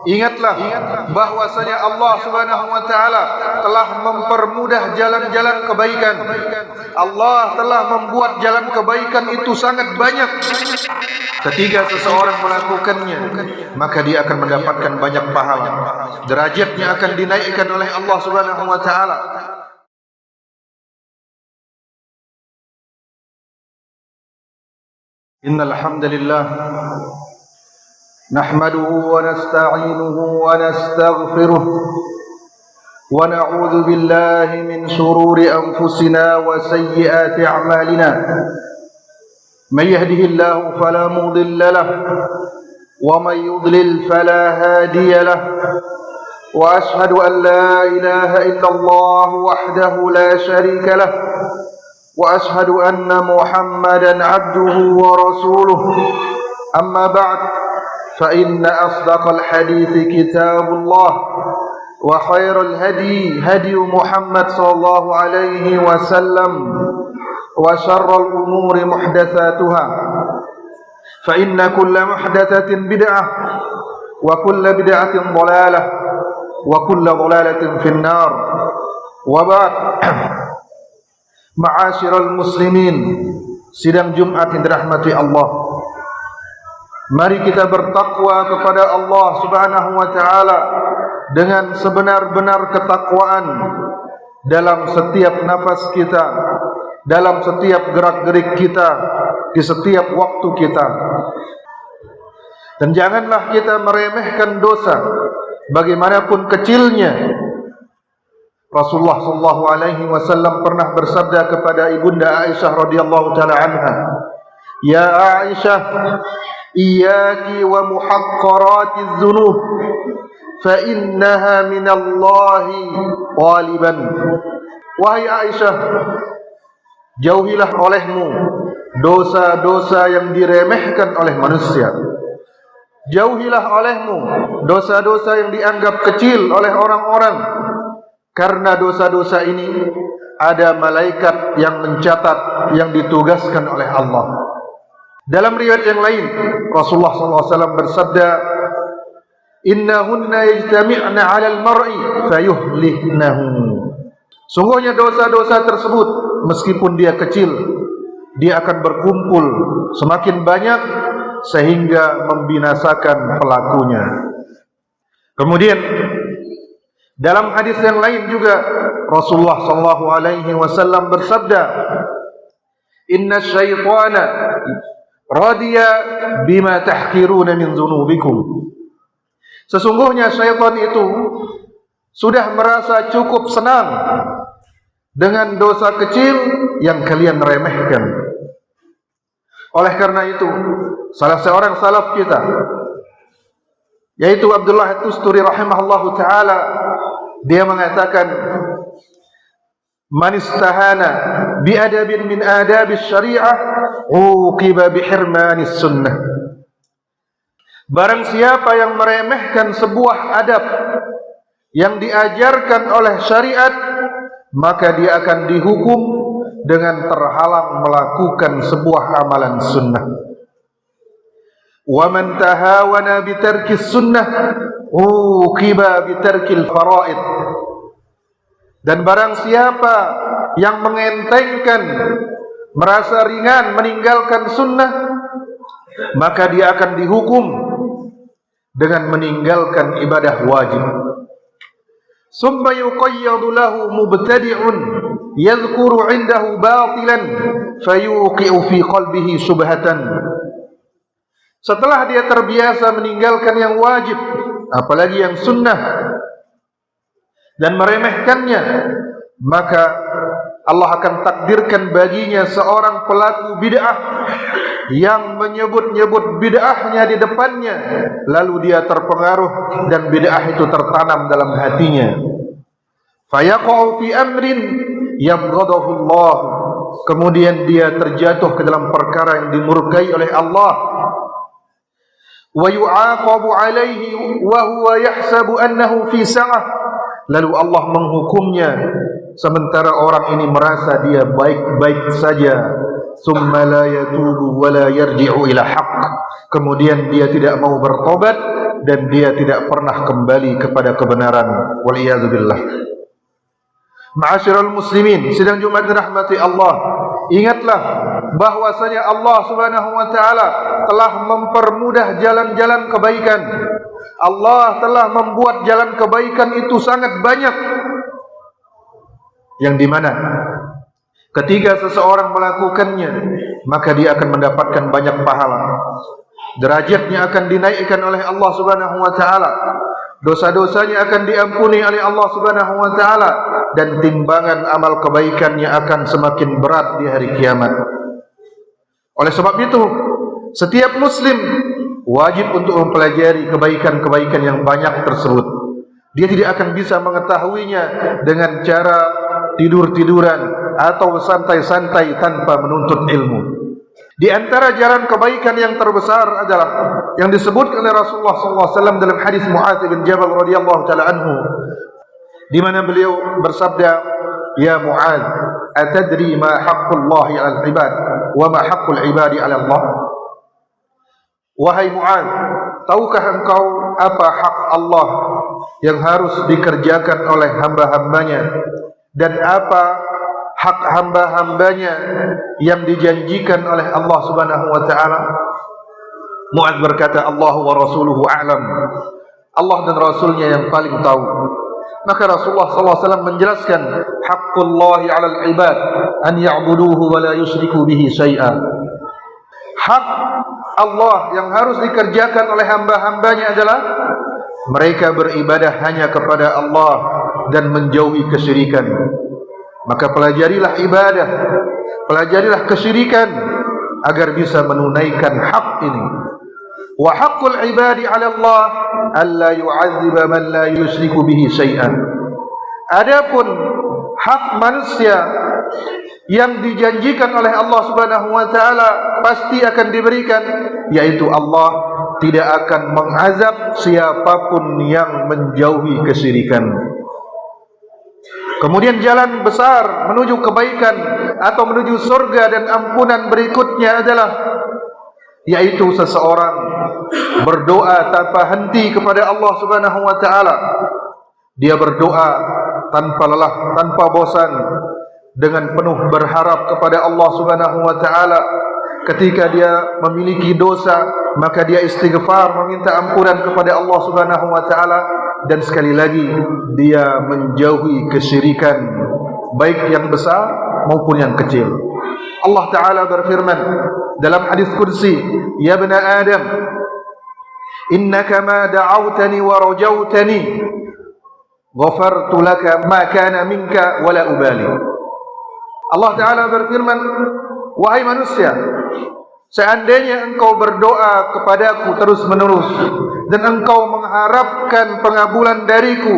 Ingatlah bahwasanya Allah Subhanahu wa taala telah mempermudah jalan-jalan kebaikan. Allah telah membuat jalan kebaikan itu sangat banyak. Ketika seseorang melakukannya, maka dia akan mendapatkan banyak pahala. Derajatnya akan dinaikkan oleh Allah Subhanahu wa taala. Innal hamdalillah nahmaduhu wa nasta'inuhu wa nastaghfiruh wa na'udzu billahi min shururi anfusina wa sayyiati a'malina may yahdihillahu fala mudilla lahu wa may yudlil fala hadiya lahu wa ashhadu an la ilaha illallah wahdahu la sharika lahu wa ashhadu anna Muhammadan 'abduhu wa rasuluhu amma ba'd فإن أصدق الحديث كتاب الله وخير الهدي هدي محمد صلى الله عليه وسلم وشر الأمور محدثاتها فإن كل محدثة بدعة وكل بدعة ضلالة وكل ضلالة في النار وبعد معاشر المسلمين sidang Jumat yang dirahmati Allah. Mari kita bertakwa kepada Allah Subhanahu wa taala dengan sebenar-benar ketakwaan dalam setiap nafas kita, dalam setiap gerak-gerik kita, di setiap waktu kita. Dan janganlah kita meremehkan dosa bagaimanapun kecilnya. Rasulullah sallallahu alaihi wasallam pernah bersabda kepada ibunda Aisyah radhiyallahu taala anha, "Ya Aisyah, iyyaki wa muhaqqaratiz dzunub fa innaha minallahi ghaliban." Wahai Aisyah, jauhilah olehmu dosa-dosa yang diremehkan oleh manusia. Jauhilah olehmu dosa-dosa yang dianggap kecil oleh orang-orang, karena dosa-dosa ini ada malaikat yang mencatat, yang ditugaskan oleh Allah. Dalam riwayat yang lain, Rasulullah SAW bersabda, "Innahunna yajtami'na 'alal mar'i fayuhlihnahu." Sungguhnya dosa-dosa tersebut, meskipun dia kecil, dia akan berkumpul semakin banyak sehingga membinasakan pelakunya. Kemudian dalam hadis yang lain juga Rasulullah SAW bersabda, "Inna syaitana radiya bima tahkiruna min dzunubikum." Sesungguhnya syaitan itu sudah merasa cukup senang dengan dosa kecil yang kalian remehkan. Oleh karena itu, salah seorang salaf kita, yaitu Abdullah At-Tusturi rahimahullahu taala, dia mengatakan, "Man istahana bi adabin min adabis syari'ah uqiba bihirmanis sunnah." Barang siapa yang meremehkan sebuah adab yang diajarkan oleh syariat, maka dia akan dihukum dengan terhalang melakukan sebuah amalan sunnah. Wa man tahawana bi tarkis sunnah uqiba bi tarkil faraid. Dan barang siapa yang mengentengkan, merasa ringan meninggalkan sunnah, maka dia akan dihukum dengan meninggalkan ibadah wajib. Summa yuqayyadu lahu mubtadi'un yadhkuru 'indahu batilan fayuqi'u fi qalbihi subhatan. Setelah dia terbiasa meninggalkan yang wajib, apalagi yang sunnah, dan meremehkannya, maka Allah akan takdirkan baginya seorang pelaku bid'ah yang menyebut-nyebut bid'ahnya di depannya, lalu dia terpengaruh dan bid'ah itu tertanam dalam hatinya. Fayaqa'u fi amrin yabghadahu Allah. Kemudian dia terjatuh ke dalam perkara yang dimurkai oleh Allah. Wa yu'aqabu 'alaihi wa huwa yahsabu annahu fi sa'ah. Lalu Allah menghukumnya sementara orang ini merasa dia baik-baik saja. Summa la yatubu wa la yarji'u ila haqq. Kemudian dia tidak mau bertobat dan dia tidak pernah kembali kepada kebenaran. Waliyadzubillah. Ma'asyiral muslimin, sidang Jumat dirahmati Allah, ingatlah bahwasanya Allah Subhanahu wa taala telah mempermudah jalan-jalan kebaikan. Allah telah membuat jalan kebaikan itu sangat banyak, yang dimana ketika seseorang melakukannya, maka dia akan mendapatkan banyak pahala. Derajatnya akan dinaikkan oleh Allah Subhanahu wa taala. Dosa-dosanya akan diampuni oleh Allah Subhanahu wa taala, dan timbangan amal kebaikannya akan semakin berat di hari kiamat. Oleh sebab itu, setiap muslim wajib untuk mempelajari kebaikan-kebaikan yang banyak tersebut. Dia tidak akan bisa mengetahuinya dengan cara tidur-tiduran atau santai-santai tanpa menuntut ilmu. Di antara jalan kebaikan yang terbesar adalah yang disebutkan oleh Rasulullah SAW dalam hadis Mu'adz bin Jabal radhiyallahu taala anhu, di mana beliau bersabda, "Ya Mu'adz, atadri ma haqqullahi 'alal 'ibad wa ma haqqul 'ibadi 'ala Allah?" Wahai Mu'adz, tahukah engkau apa hak Allah yang harus dikerjakan oleh hamba-hambanya, dan apa hak hamba-hambanya yang dijanjikan oleh Allah Subhanahu wa taala? Mu'adz berkata, Allah wa rasuluhu a'lam. Allah dan Rasulnya yang paling tahu. Maka Rasulullah SAW menjelaskan, haqqullahi 'alal 'ibad an ya'buduhu wa la yusyriku bihi syai'a. Hak Allah yang harus dikerjakan oleh hamba-hambanya adalah mereka beribadah hanya kepada Allah dan menjauhi kesyirikan. Maka pelajarilah ibadah, pelajarilah kesyirikan agar bisa menunaikan hak ini. Wa haqqul ibadi 'ala Allah alla yu'adziba man la yusyriku bihi syai'an. Adapun hak manusia yang dijanjikan oleh Allah Subhanahu wa taala pasti akan diberikan, yaitu Allah tidak akan mengazab siapapun yang menjauhi kesyirikan. Kemudian jalan besar menuju kebaikan atau menuju surga dan ampunan berikutnya adalah, yaitu seseorang berdoa tanpa henti kepada Allah Subhanahu wa taala. Dia berdoa tanpa lelah, tanpa bosan, dengan penuh berharap kepada Allah Subhanahu wa taala. Ketika dia memiliki dosa, maka dia istighfar, meminta ampunan kepada Allah Subhanahu wa taala, dan sekali lagi dia menjauhi kesyirikan, baik yang besar maupun yang kecil. Allah taala berfirman dalam hadis qudsi, "Ya bani Adam, innaka ma da'awtani wa rajautani, ghafartu laka ma kana minka wa la ubali." Allah taala berfirman, wahai manusia, seandainya engkau berdoa kepadaku terus-menerus dan engkau mengharapkan pengabulan dariku,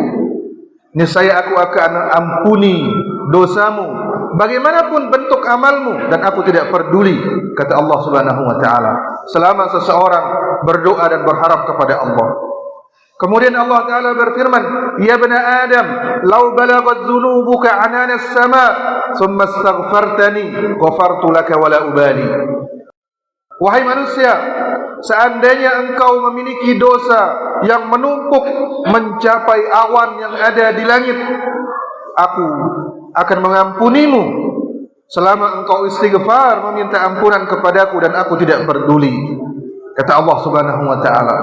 niscaya aku akan ampuni dosamu bagaimanapun bentuk amalmu, dan aku tidak peduli, kata Allah Subhanahu wa taala, selama seseorang berdoa dan berharap kepada Allah. Kemudian Allah taala berfirman, "Ya bani Adam, law balagat dhunubuka 'anana as-sama' thumma astaghfartani, ghafartu laka wa la ubali." Wahai manusia, seandainya engkau memiliki dosa yang menumpuk mencapai awan yang ada di langit, aku akan mengampunimu selama engkau istighfar, meminta ampunan kepadaku, dan aku tidak peduli, kata Allah Subhanahu wa taala.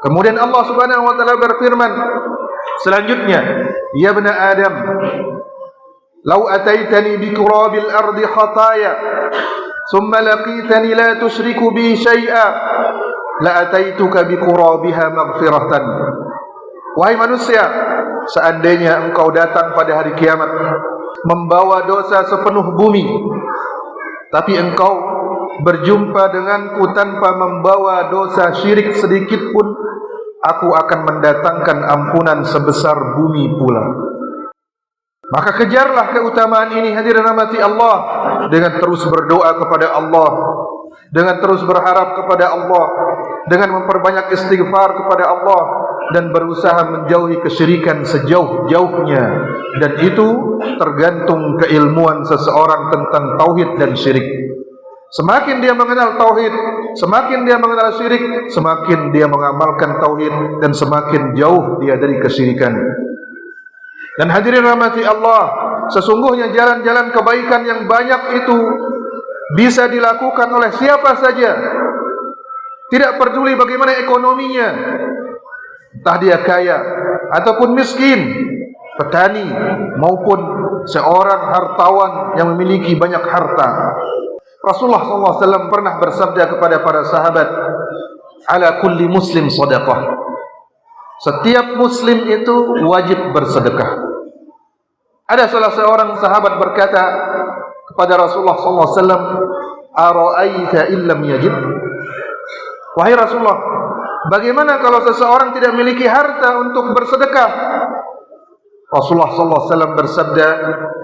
Kemudian Allah Subhanahu wa taala berfirman selanjutnya, "Ya bani Adam, law ataitani bi qurabil ardi khataya, thumma laqitani la tusyriku bi syai'a, la ataituka bi qurabiha maghfiratan." Wahai manusia, seandainya engkau datang pada hari kiamat membawa dosa sepenuh bumi, tapi engkau berjumpa denganku tanpa membawa dosa syirik sedikit pun, aku akan mendatangkan ampunan sebesar bumi pula. Maka kejarlah keutamaan ini, hadirin rahmati Allah, dengan terus berdoa kepada Allah, dengan terus berharap kepada Allah, dengan memperbanyak istighfar kepada Allah, dan berusaha menjauhi kesyirikan sejauh-jauhnya. Dan itu tergantung keilmuan seseorang tentang tauhid dan syirik. Semakin dia mengenal tauhid, semakin dia mengenal syirik, semakin dia mengamalkan tauhid dan semakin jauh dia dari kesyirikan. Dan hadirin rahmati Allah, sesungguhnya jalan-jalan kebaikan yang banyak itu bisa dilakukan oleh siapa saja, tidak peduli bagaimana ekonominya, entah dia kaya ataupun miskin, petani maupun seorang hartawan yang memiliki banyak harta. Rasulullah SAW pernah bersabda kepada para sahabat, ala kulli muslim sadaqah. Setiap muslim itu wajib bersedekah. Ada salah seorang sahabat berkata kepada Rasulullah SAW, ara'aita illam yajib? Wahai Rasulullah, bagaimana kalau seseorang tidak memiliki harta untuk bersedekah? Rasulullah SAW bersabda,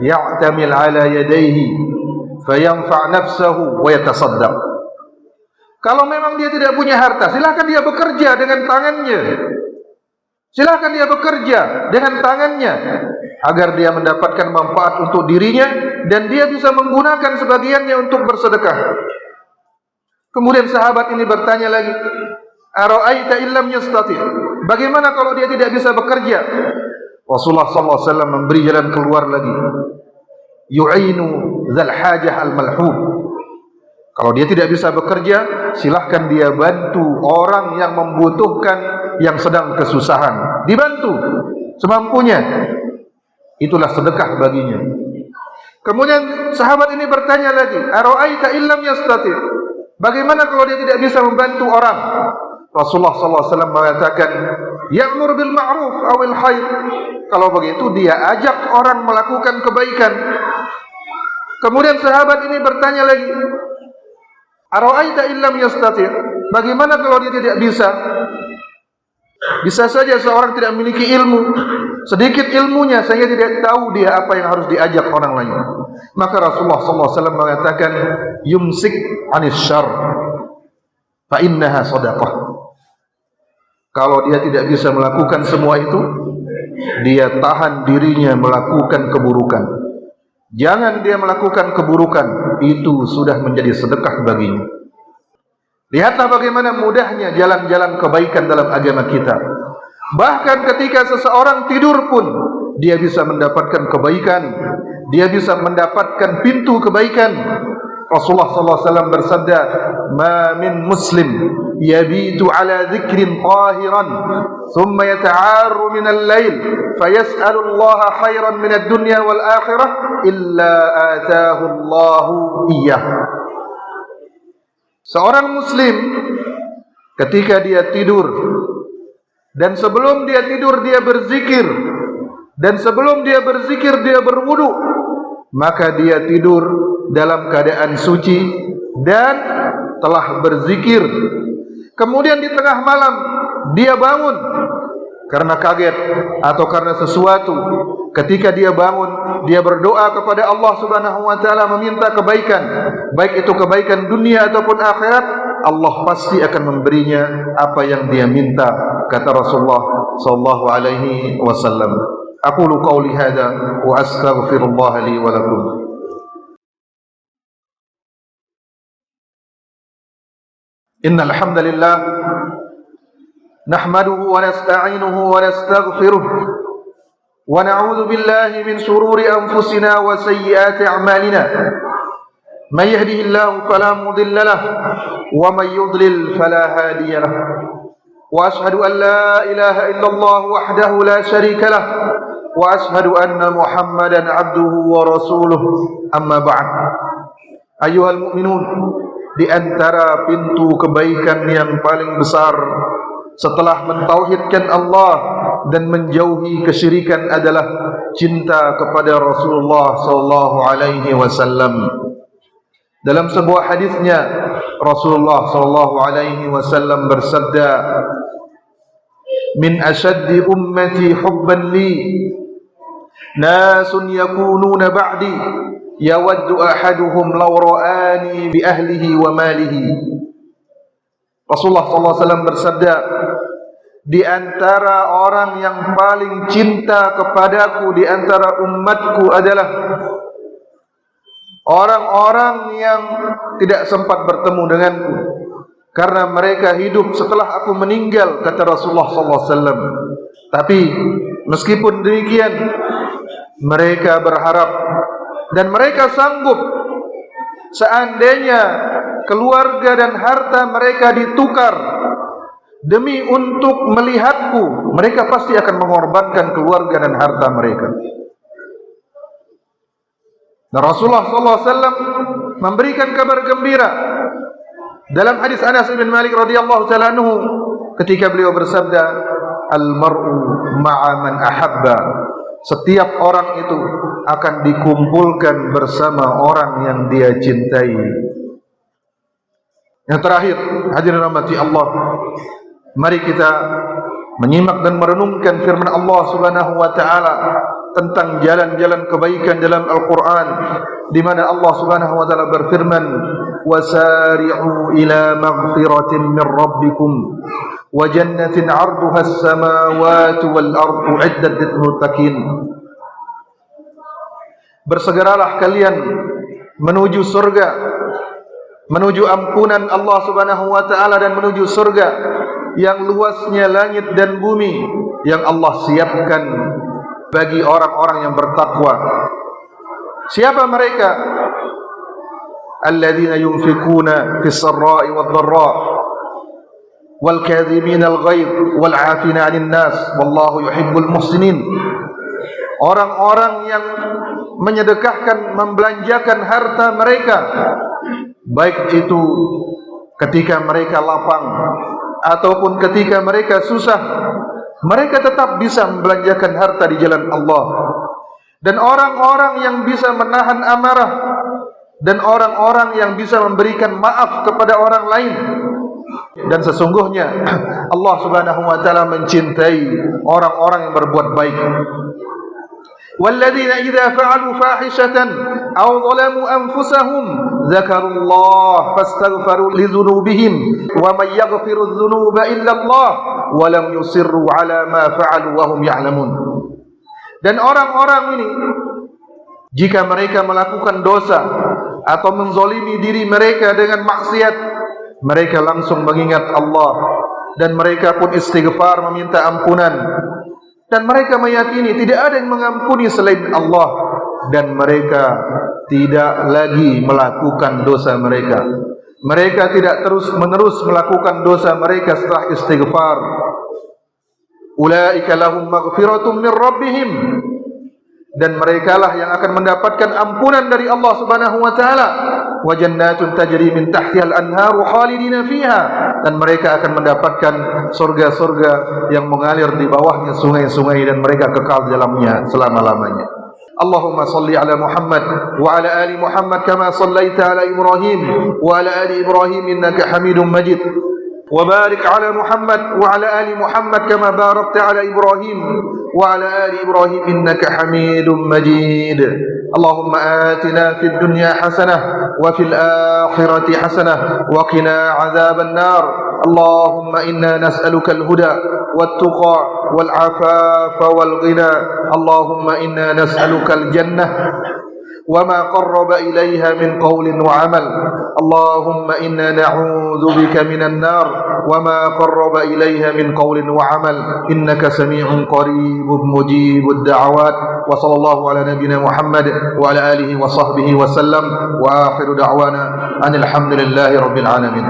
ya'tamil ala yadayhi fayanfa' nafsahu wa yatasaddaq. Kalau memang dia tidak punya harta, silakan dia bekerja dengan tangannya. Silakan dia bekerja dengan tangannya agar dia mendapatkan manfaat untuk dirinya dan dia bisa menggunakan sebagiannya untuk bersedekah. Kemudian sahabat ini bertanya lagi, ara'aita illam yastati'? Bagaimana kalau dia tidak bisa bekerja? Rasulullah SAW memberi jalan keluar lagi, yu'inu dzal hajah al-malhub. Kalau dia tidak bisa bekerja, silahkan dia bantu orang yang membutuhkan, yang sedang kesusahan. Dibantu semampunya. Itulah sedekah baginya. Kemudian sahabat ini bertanya lagi, ara'aita illam yastati'? Bagaimana kalau dia tidak bisa membantu orang? Rasulullah SAW mengatakan, ya'mur bil ma'ruf awil khair. Kalau begitu dia ajak orang melakukan kebaikan. Kemudian sahabat ini bertanya lagi, ara'aita illam yastati'? Bagaimana kalau dia tidak bisa? Bisa saja seorang tidak memiliki ilmu, sedikit ilmunya sehingga tidak tahu dia apa yang harus diajak orang lain. Maka Rasulullah SAW mengatakan, yumsik anis syarr fa innaha sadaqah. Kalau dia tidak bisa melakukan semua itu, dia tahan dirinya melakukan keburukan. Jangan dia melakukan keburukan, itu sudah menjadi sedekah baginya. Lihatlah bagaimana mudahnya jalan-jalan kebaikan dalam agama kita. Bahkan ketika seseorang tidur pun dia bisa mendapatkan kebaikan, dia bisa mendapatkan pintu kebaikan. Rasulullah SAW bersabda, ma min muslim yabitu ala dzikrin tahiran thumma yata'arru min al-lail fayas'alu Allah khairan min ad-dunya wal akhirah illa ataahu Allah iyyah. Seorang muslim ketika dia tidur dan sebelum dia tidur dia berzikir, dan sebelum dia berzikir dia berwudu, maka dia tidur dalam keadaan suci dan telah berzikir. Kemudian di tengah malam dia bangun karena kaget atau karena sesuatu. Ketika dia bangun, dia berdoa kepada Allah Subhanahu wa taala meminta kebaikan, baik itu kebaikan dunia ataupun akhirat. Allah pasti akan memberinya apa yang dia minta, kata Rasulullah sallallahu alaihi wasallam. Aqulu qauli hadza wa astaghfirullah li wa lakum. Innal hamdalillah nahmaduhu wa nasta'inuhu wa nastaghfiruh wa na'udzu billahi min shururi anfusina wa sayyiati a'malina. Man yahdihillahu fala mudilla lahu wa man yudlil fala hadiya lahu. Wa ashhadu an la ilaha illallah wahdahu la sharika lahu wa ashhadu anna Muhammadan abduhu wa rasuluh. Amma ba'd. Ayyuhal mu'minun, di antara pintu kebaikan yang paling besar setelah mentauhidkan Allah dan menjauhi kesyirikan adalah cinta kepada Rasulullah sallallahu alaihi wasallam. Dalam sebuah hadisnya Rasulullah sallallahu alaihi wasallam bersabda, min ashaddi ummati hubban li nasun yakununa ba'di yawaddu ahaduhum law ra'ani bi ahlihi wa malihi. Rasulullah sallallahu alaihi wasallam bersabda, di antara orang yang paling cinta kepadaku di antara umatku adalah orang-orang yang tidak sempat bertemu denganku, karena mereka hidup setelah aku meninggal, kata Rasulullah sallallahu alaihi wasallam. Tapi meskipun demikian, mereka berharap dan mereka sanggup, seandainya keluarga dan harta mereka ditukar demi untuk melihatku, mereka pasti akan mengorbankan keluarga dan harta mereka. Dan Rasulullah SAW memberikan kabar gembira dalam hadis Anas bin Malik radhiyallahu ta'ala anhu, ketika beliau bersabda, al-mar'u ma'a man ahabba. Setiap orang itu akan dikumpulkan bersama orang yang dia cintai. Yang terakhir, hadirin rahmati Allah, mari kita menyimak dan merenungkan firman Allah Subhanahu wa taala tentang jalan-jalan kebaikan dalam Al-Qur'an, di mana Allah Subhanahu wa taala berfirman, wasari'u ila maghfiratin min rabbikum wa jannatin 'arduha as-samawati wal ardu 'iddat lil muttaqin. Bersegeralah kalian menuju surga, menuju ampunan Allah Subhanahu wa taala, dan menuju surga yang luasnya langit dan bumi, yang Allah siapkan bagi orang-orang yang bertakwa. Siapa mereka? Alladzina yunfikuna fis sarra'i wad dharra wal kadhimina al ghaidh wal 'afina 'anil nas wallahu yuhibbul muhsinin. Orang-orang yang menyedekahkan, membelanjakan harta mereka, baik itu ketika mereka lapang ataupun ketika mereka susah, mereka tetap bisa membelanjakan harta di jalan Allah. Dan orang-orang yang bisa menahan amarah, dan orang-orang yang bisa memberikan maaf kepada orang lain. Dan sesungguhnya Allah Subhanahu wa taala mencintai orang-orang yang berbuat baik. وَالَّذِينَ إِذَا فَعَلُوا فَاحِشَةً أَوْ ظَلَمُوا أَنفُسَهُمْ ذَكَرُوا اللَّهَ فَاسْتَغْفَرُوا لِذُنُوبِهِمْ وَمَنْ يَغْفِرُ الذُّنُوبَ إِلَّا اللَّهُ وَلَمْ يُصِرُّوا عَلَى مَا فَعَلُوا وَهُمْ يَعْلَمُونَ. Dan orang-orang ini, jika mereka melakukan dosa atau menzalimi diri mereka dengan maksiat, mereka langsung mengingat Allah dan mereka pun istighfar, meminta ampunan. Dan mereka meyakini tidak ada yang mengampuni selain Allah, dan mereka tidak lagi melakukan dosa mereka. Mereka tidak terus-menerus melakukan dosa mereka setelah istighfar. Ulaika lahum maghfiratun min rabbihim. Dan merekalah yang akan mendapatkan ampunan dari Allah Subhanahu wa taala. Wa jannatun tajri min tahtiha al-anharu khalidina fiha. Dan mereka akan mendapatkan surga-surga yang mengalir di bawahnya sungai-sungai, dan mereka kekal di dalamnya selama-lamanya. Allahumma salli ala Muhammad wa ala ali Muhammad kama sallaita ala Ibrahim wa ala ali Ibrahim innaka Hamidum Majid. وبارك على محمد وعلى آل محمد كما باركت على إبراهيم وعلى آل إبراهيم إنك حميد مجيد. اللهم آتنا في الدنيا حسنة وفي الآخرة حسنة وقنا عذاب النار. اللهم إنا نسألك الهدى والتقى والعفاف والغنى. اللهم إنا نسألك الجنة وما قرب إليها من قول وعمل. اللهم إنا نعوذ بك من النار وما قرب إليها من قول وعمل إنك سميع قريب مجيب الدعوات. وصلى الله على نبينا محمد وعلى آله وصحبه وسلم وآخر دعوانا أن الحمد لله رب العالمين.